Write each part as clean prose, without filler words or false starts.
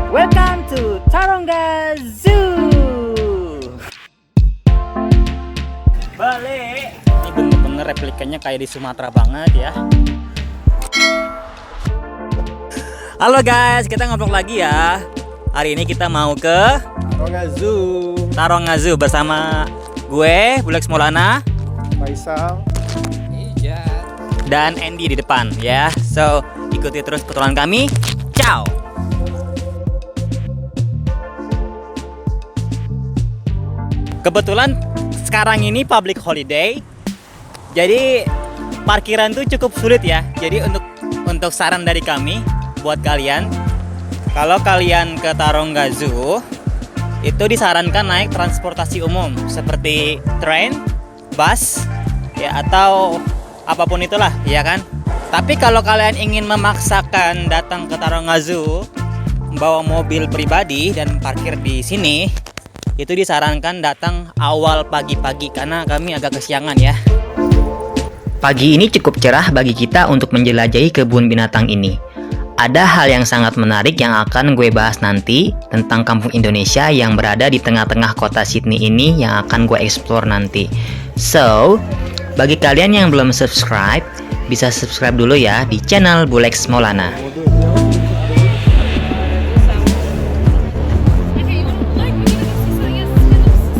Welcome to Taronga Zoo. Balik. Ini bener-bener replikanya kayak di Sumatera banget ya. Halo guys, kita ngobrol lagi ya. Hari ini kita mau ke Taronga Zoo bersama gue, Bulex Maulana, Faisal, dan Andy di depan ya. So, ikuti terus petualangan kami. Ciao. Kebetulan sekarang ini public holiday. Jadi parkiran tuh cukup sulit ya. Jadi untuk saran dari kami buat kalian, kalau kalian ke Taronga Zoo itu disarankan naik transportasi umum seperti train, bus ya, atau apapun itulah ya kan. Tapi kalau kalian ingin memaksakan datang ke Taronga Zoo membawa mobil pribadi dan parkir di sini, itu disarankan datang awal pagi-pagi karena kami agak kesiangan ya. Pagi ini cukup cerah bagi kita untuk menjelajahi kebun binatang ini. Ada hal yang sangat menarik yang akan gue bahas nanti tentang kampung Indonesia yang berada di tengah-tengah kota Sydney ini yang akan gue explore nanti. So, bagi kalian yang belum subscribe, bisa subscribe dulu ya di channel Bulex Maulana.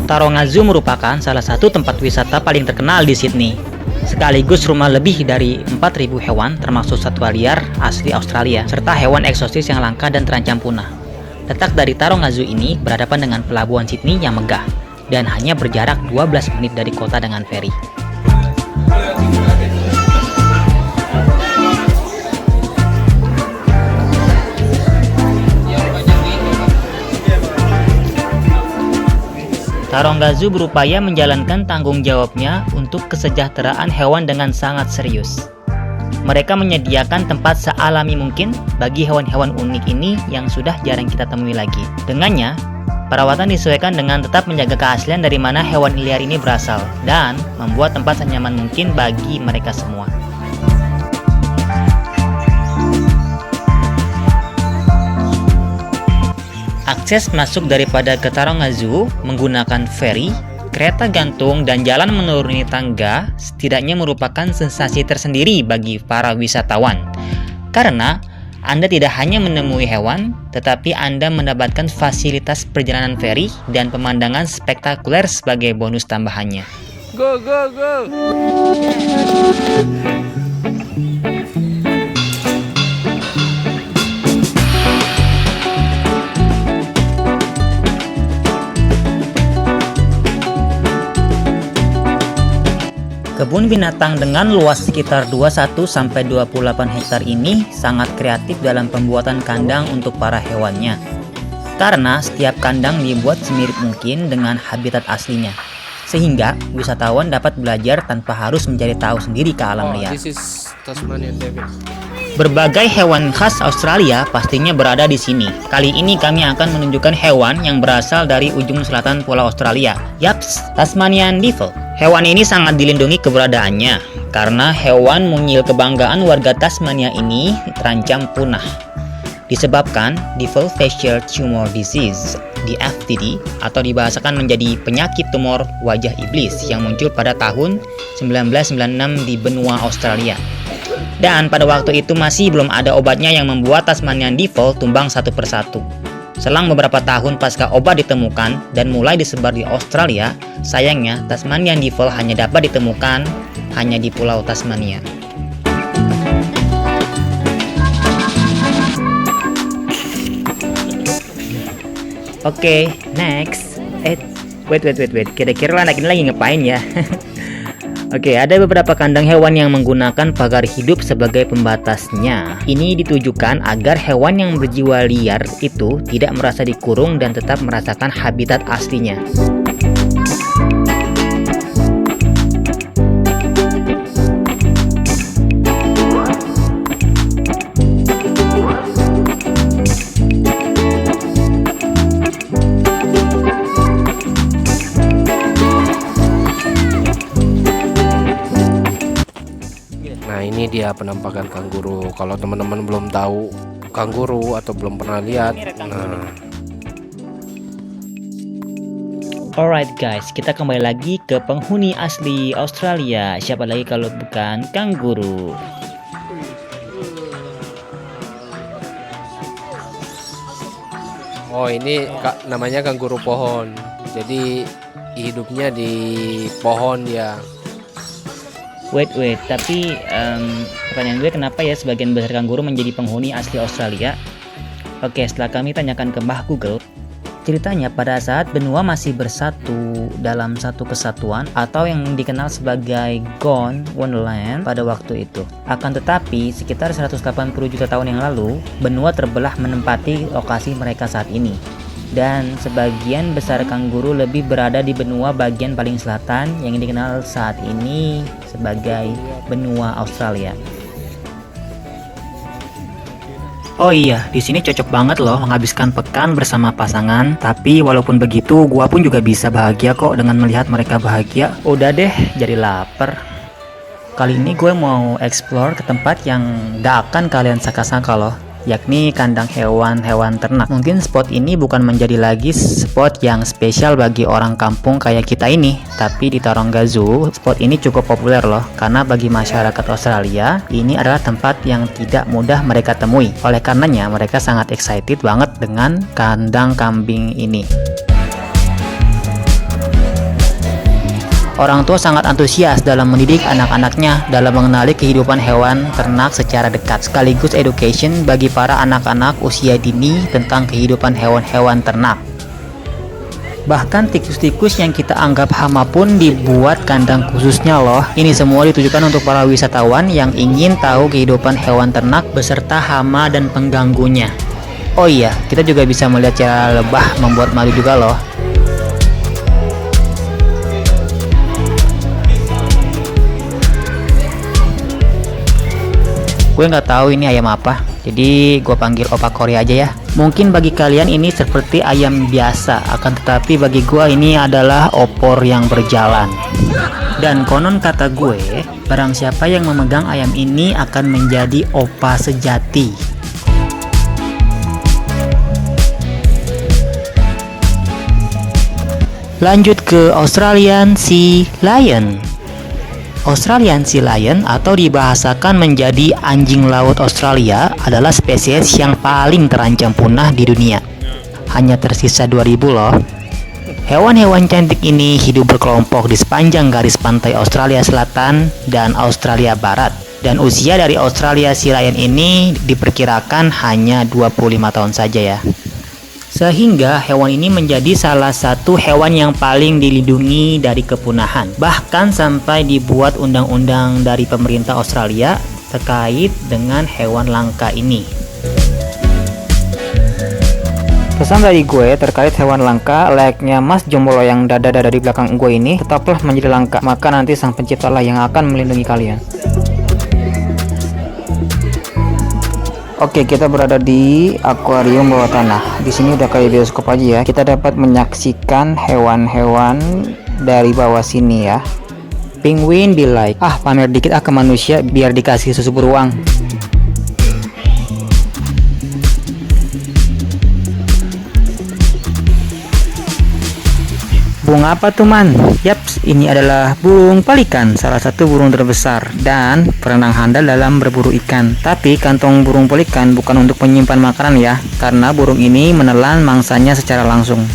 Taronga Zoo merupakan salah satu tempat wisata paling terkenal di Sydney. Sekaligus rumah lebih dari 4.000 hewan termasuk satwa liar asli Australia, serta hewan eksotis yang langka dan terancam punah. Letak dari Taronga Zoo ini berhadapan dengan pelabuhan Sydney yang megah, dan hanya berjarak 12 menit dari kota dengan feri. Taronga Zoo berupaya menjalankan tanggung jawabnya untuk kesejahteraan hewan dengan sangat serius. Mereka menyediakan tempat sealami mungkin bagi hewan-hewan unik ini yang sudah jarang kita temui lagi. Dengannya, perawatan disesuaikan dengan tetap menjaga keaslian dari mana hewan liar ini berasal dan membuat tempat senyaman mungkin bagi mereka semua. Akses masuk daripada ke Taronga Zoo menggunakan feri, kereta gantung, dan jalan menuruni tangga setidaknya merupakan sensasi tersendiri bagi para wisatawan. Karena Anda tidak hanya menemui hewan, tetapi Anda mendapatkan fasilitas perjalanan feri dan pemandangan spektakuler sebagai bonus tambahannya. go go go. Kebun binatang dengan luas sekitar 21-28 hektar ini sangat kreatif dalam pembuatan kandang untuk para hewannya. Karena setiap kandang dibuat semirip mungkin dengan habitat aslinya, sehingga wisatawan dapat belajar tanpa harus mencari tahu sendiri ke alam liar. This is Tasmanian Devil. Berbagai hewan khas Australia pastinya berada di sini. Kali ini kami akan menunjukkan hewan yang berasal dari ujung selatan Pulau Australia. Yaps, Tasmanian Devil. Hewan ini sangat dilindungi keberadaannya karena hewan mungil kebanggaan warga Tasmania ini terancam punah disebabkan Devil Facial Tumor Disease (DFTD) atau dibahasakan menjadi penyakit tumor wajah iblis yang muncul pada tahun 1996 di benua Australia. Dan pada waktu itu masih belum ada obatnya yang membuat Tasmanian Devil tumbang satu persatu. Selang beberapa tahun pasca obat ditemukan dan mulai disebar di Australia, sayangnya Tasmanian Devil hanya dapat ditemukan hanya di Pulau Tasmania. Oke, next. Wait. Kira-kira anak ini lagi ngapain ya? Oke, ada beberapa kandang hewan yang menggunakan pagar hidup sebagai pembatasnya. Ini ditujukan agar hewan yang berjiwa liar itu tidak merasa dikurung dan tetap merasakan habitat aslinya. Nah, ini dia penampakan kanguru. Kalau teman-teman belum tahu kanguru atau belum pernah lihat. Ini ada kanguru Nah, Alright guys, kita kembali lagi ke penghuni asli Australia. Siapa lagi kalau bukan kanguru? oh ini namanya kanguru pohon. Jadi hidupnya di pohon ya. Wait, tapi pertanyaan gue kenapa ya sebagian besar kanguru menjadi penghuni asli Australia? Oke, setelah kami tanyakan ke Mbah Google, ceritanya pada saat benua masih bersatu dalam satu kesatuan atau yang dikenal sebagai Gondwana pada waktu itu. Akan tetapi, sekitar 180 juta tahun yang lalu, benua terbelah menempati lokasi mereka saat ini. Dan sebagian besar kanguru lebih berada di benua bagian paling selatan yang dikenal saat ini sebagai benua Australia. Oh iya, di sini cocok banget loh menghabiskan pekan bersama pasangan. Tapi walaupun begitu, gua pun juga bisa bahagia kok dengan melihat mereka bahagia. Udah deh, jadi lapar. Kali ini gue mau explore ke tempat yang gak akan kalian sangka-sangka loh, yakni kandang hewan-hewan ternak. Mungkin spot ini bukan menjadi lagi spot yang spesial bagi orang kampung kayak kita ini, tapi di Taronga Zoo, spot ini cukup populer loh, karena bagi masyarakat Australia, ini adalah tempat yang tidak mudah mereka temui. Oleh karenanya, mereka sangat excited banget dengan kandang kambing ini. Orang tua sangat antusias dalam mendidik anak-anaknya dalam mengenali kehidupan hewan ternak secara dekat, sekaligus education bagi para anak-anak usia dini tentang kehidupan hewan-hewan ternak. Bahkan tikus-tikus yang kita anggap hama pun dibuat kandang khususnya loh. Ini semua ditujukan untuk para wisatawan yang ingin tahu kehidupan hewan ternak beserta hama dan pengganggunya. Oh iya, kita juga bisa melihat cara lebah membuat madu juga loh. Gue nggak tahu ini ayam apa, jadi gue panggil Opa Korea aja ya. Mungkin bagi kalian ini seperti ayam biasa, akan tetapi bagi gue ini adalah opor yang berjalan. Dan konon kata gue, barang siapa yang memegang ayam ini akan menjadi opa sejati. Lanjut ke Australian Sea Lion. Australian Sea Lion atau dibahasakan menjadi anjing laut Australia adalah spesies yang paling terancam punah di dunia. Hanya tersisa 2000 loh. Hewan-hewan cantik ini hidup berkelompok di sepanjang garis pantai Australia Selatan dan Australia Barat. Dan usia dari Australia Sea Lion ini diperkirakan hanya 25 tahun saja ya. Sehingga hewan ini menjadi salah satu hewan yang paling dilindungi dari kepunahan. Bahkan sampai dibuat undang-undang dari pemerintah Australia terkait dengan hewan langka ini. Pesan dari gue terkait hewan langka, layaknya Mas Jomblo yang dada-dada di belakang gue ini, tetaplah menjadi langka, maka nanti sang penciptalah yang akan melindungi kalian. Oke, kita berada di akuarium bawah tanah. Di sini udah kayak bioskop aja ya. Kita dapat menyaksikan hewan-hewan dari bawah sini ya. Penguin delight. Pamer dikit ke manusia biar dikasih susu beruang. Burung apa tuh man? Yaps, ini adalah burung pelikan, salah satu burung terbesar dan perenang handal dalam berburu ikan. Tapi kantong burung pelikan bukan untuk menyimpan makanan ya, karena burung ini menelan mangsanya secara langsung.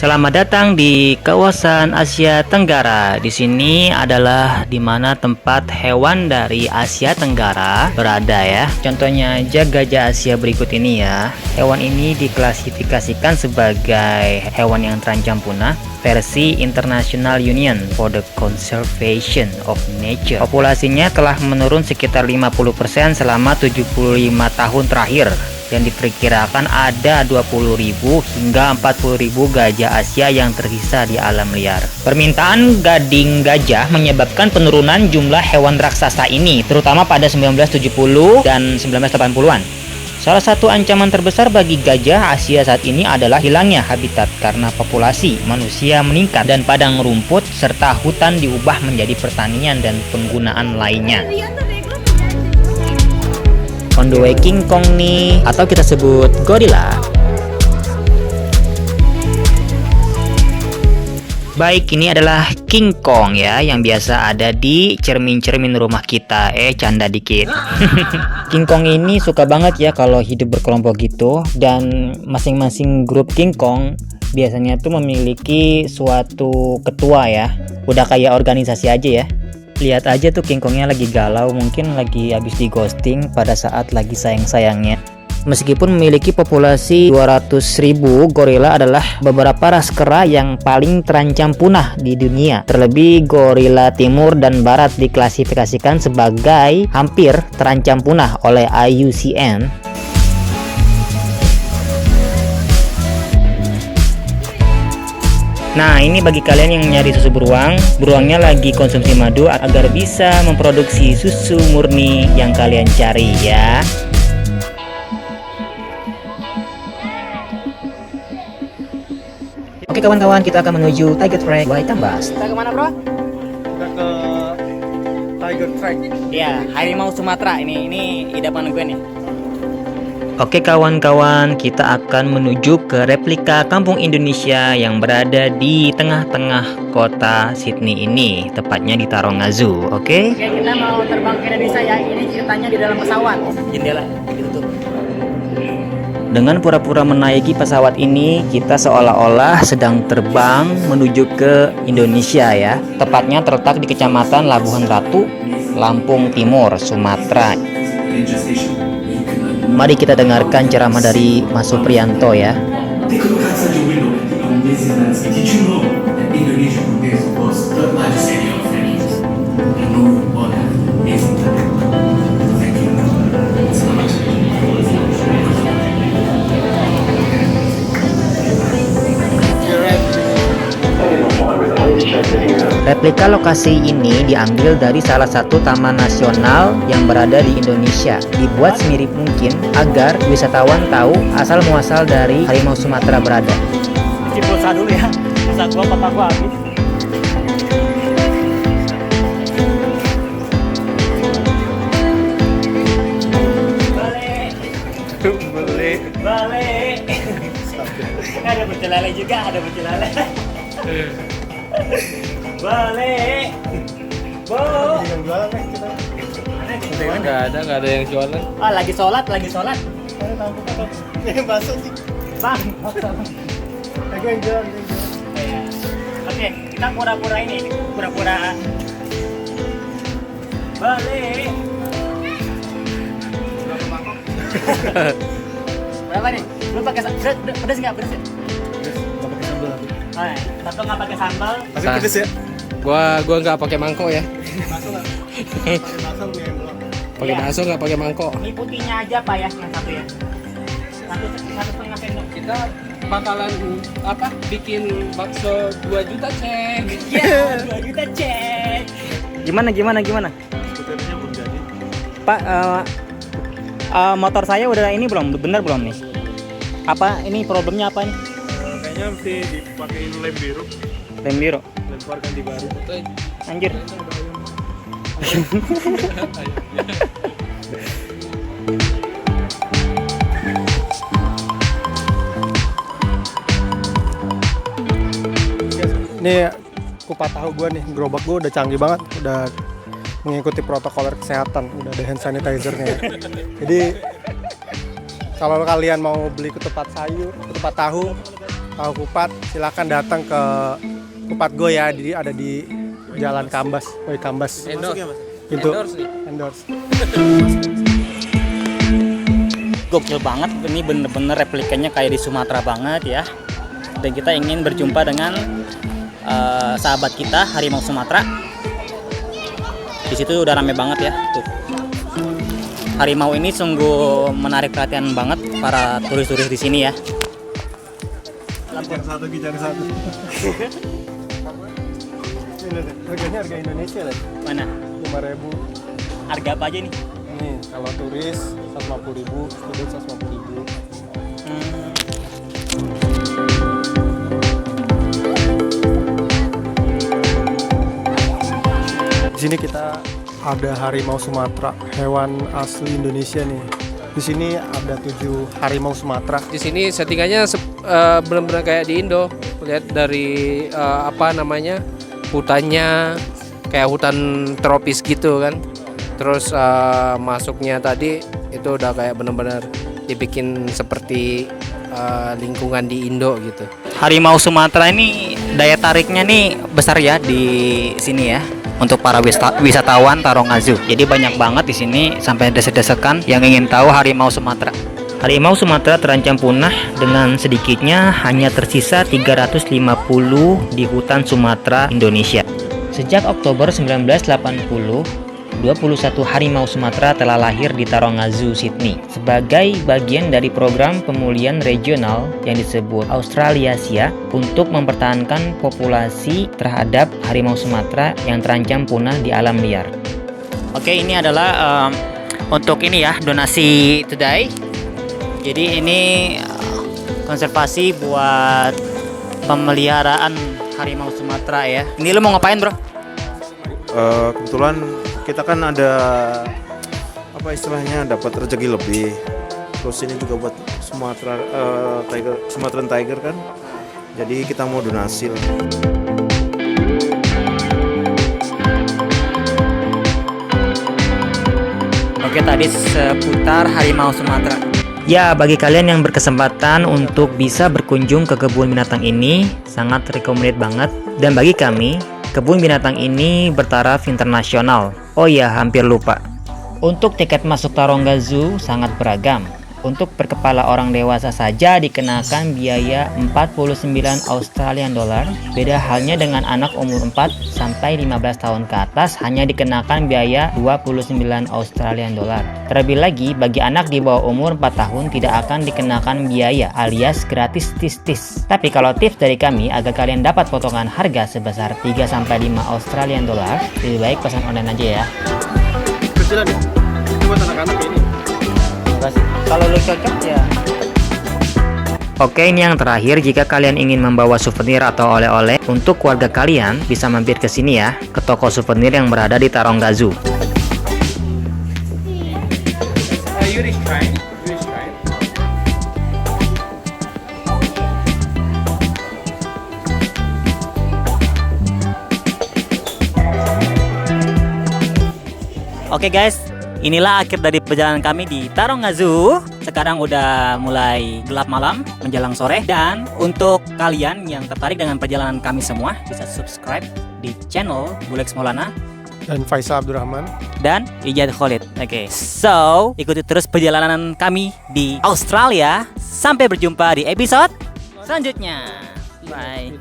Selamat datang di kawasan Asia Tenggara. Di sini adalah dimana tempat hewan dari Asia Tenggara berada ya. Contohnya aja gajah Asia berikut ini ya. Hewan ini diklasifikasikan sebagai hewan yang terancam punah versi International Union for the Conservation of Nature. Populasinya telah menurun sekitar 50% selama 75 tahun terakhir. Dan diperkirakan ada 20.000 hingga 40.000 gajah Asia yang tersisa di alam liar. Permintaan gading gajah menyebabkan penurunan jumlah hewan raksasa ini, terutama pada 1970 dan 1980-an. Salah satu ancaman terbesar bagi gajah Asia saat ini adalah hilangnya habitat karena populasi manusia meningkat dan padang rumput serta hutan diubah menjadi pertanian dan penggunaan lainnya. on the way King Kong nih, atau kita sebut gorila. Baik, ini adalah King Kong ya, yang biasa ada di cermin-cermin rumah kita. Canda dikit. King Kong ini suka banget ya kalau hidup berkelompok gitu, dan masing-masing grup King Kong biasanya tuh memiliki suatu ketua ya. Udah kayak organisasi aja ya. Lihat aja tuh King Kongnya lagi galau, mungkin lagi habis di ghosting pada saat lagi sayang-sayangnya. Meskipun memiliki populasi 200.000, gorila adalah beberapa ras kera yang paling terancam punah di dunia. Terlebih gorila timur dan barat diklasifikasikan sebagai hampir terancam punah oleh IUCN. Nah, ini bagi kalian yang nyari susu beruang, beruangnya lagi konsumsi madu agar bisa memproduksi susu murni yang kalian cari ya. Oke kawan-kawan, kita akan menuju Tiger Track Wai Tambas. Kita kemana bro? Kita ke Tiger Track. Iya, harimau Sumatera. Ini idaman gue nih. Oke kawan-kawan, kita akan menuju ke replika kampung Indonesia yang berada di tengah-tengah kota Sydney ini, tepatnya di Taronga Zoo. Oke, kita mau terbang ke Indonesia ya. Ini ceritanya di dalam pesawat. Jendela ditutup. Dengan pura-pura menaiki pesawat ini, kita seolah-olah sedang terbang menuju ke Indonesia ya. Tepatnya terletak di Kecamatan Labuhan Ratu, Lampung Timur, Sumatera. Mari kita dengarkan ceramah dari Mas Supriyanto ya. Replika lokasi ini diambil dari salah satu taman nasional yang berada di Indonesia. Dibuat semirip mungkin agar wisatawan tahu asal muasal dari harimau Sumatera berada. Pulsa dulu ya, pulsa gua papa gua habis. Balik. Ada bercelale juga, ada bercelale. Balik. Bu. Nggak ada yang jualan. Lagi sholat. Masuk sih. Bang. Lagi yang jualan. Oke, kita pura-pura balik. Berapa nih? Lu pakai pedas nggak? Pedas ya? Nggak pakai sambal. Satu nggak pakai sambal. Tapi pedes ya? Gua nggak pakai mangkok ya. Masuk nggak? Pakai bakso gue yang belum. Pakai bakso nggak pakai mangkok. Ini putihnya aja pak ya, yang satu ya. Satu setengah sendok. Kita bakalan bikin bakso 2 juta cek. Iya, 2 juta cek. Gimana? Skuternya belum jadi. Pak, motor saya udah ini belum? Bener belum nih? Apa ini problemnya apa nih? Kayaknya mesti dipakein lem biru. Lem biru. Lempar ganti baru. Anjir. Ini kupat tahu gue nih, gerobak gue udah canggih banget, udah mengikuti protokol kesehatan, udah ada hand sanitizer-nya. Jadi kalau kalian mau beli ketupat sayur, ketupat tahu kupat, silakan datang ke kupat gue ya, jadi ada di Jalan Kambas, Kambas. Itu endorse. Gokil banget, ini bener-bener replikanya kayak di Sumatera banget ya. Dan kita ingin berjumpa dengan sahabat kita harimau Sumatera. Di situ udah rame banget ya. Tuh. Harimau ini sungguh menarik perhatian banget para turis-turis di sini ya. Kijang satu. Harganya harga Indonesia lah. Mana? 5.000. Harga apa aja nih? Nih, kalau turis 150.000, student 150.000. Di sini kita ada harimau Sumatera, hewan asli Indonesia nih. Di sini ada 7 harimau Sumatera. Di sini settingannya benar-benar kayak di Indo. Lihat dari hutannya kayak hutan tropis gitu kan. Terus masuknya tadi itu udah kayak benar-benar dibikin seperti lingkungan di Indo gitu. Harimau Sumatera ini daya tariknya nih besar ya di sini ya. Untuk para wisatawan Taronga Zoo. Jadi banyak banget di sini sampai desek-desekan yang ingin tahu harimau Sumatera. Harimau Sumatera terancam punah dengan sedikitnya hanya tersisa 350 di hutan Sumatera, Indonesia. Sejak Oktober 1980, 21 harimau Sumatera telah lahir di Taronga Zoo, Sydney sebagai bagian dari program pemulihan regional yang disebut Australasia untuk mempertahankan populasi terhadap harimau Sumatera yang terancam punah di alam liar. Oke, ini adalah untuk ini ya, donasi today. Jadi ini konservasi buat pemeliharaan harimau Sumatera ya. Ini lo mau ngapain, bro? Kebetulan kita kan ada apa istilahnya dapat rezeki lebih. Terus ini juga buat Sumatran Tiger kan. Jadi kita mau donasi lah. Oke, tadi seputar harimau Sumatera. Ya, bagi kalian yang berkesempatan untuk bisa berkunjung ke kebun binatang ini, sangat recommended banget. Dan bagi kami, kebun binatang ini bertaraf internasional. Oh iya, hampir lupa. Untuk tiket masuk Taronga Zoo sangat beragam. Untuk per kepala orang dewasa saja dikenakan biaya 49 Australian dollar. Beda halnya dengan anak umur 4 sampai 15 tahun ke atas hanya dikenakan biaya 29 Australian dollar. Terlebih lagi bagi anak di bawah umur 4 tahun tidak akan dikenakan biaya alias gratis tis-tis. Tapi kalau tips dari kami agar kalian dapat potongan harga sebesar 3 sampai 5 Australian dollar, lebih baik pesan online aja ya. Kecilan nih, ini buat anak-anak ini. Kalau lu cocok ya. Oke, ini yang terakhir, jika kalian ingin membawa souvenir atau oleh-oleh untuk keluarga kalian, bisa mampir ke sini ya, ke toko souvenir yang berada di Taronga Zoo. Oke guys, inilah akhir dari perjalanan kami di Taronga Zoo. Sekarang udah mulai gelap malam menjelang sore. Dan untuk kalian yang tertarik dengan perjalanan kami semua, bisa subscribe di channel Bulex Maulana Dan Faisal Abdurrahman. dan Ijad Khalid. Oke, so ikuti terus perjalanan kami di Australia. Sampai berjumpa di episode selanjutnya. Bye.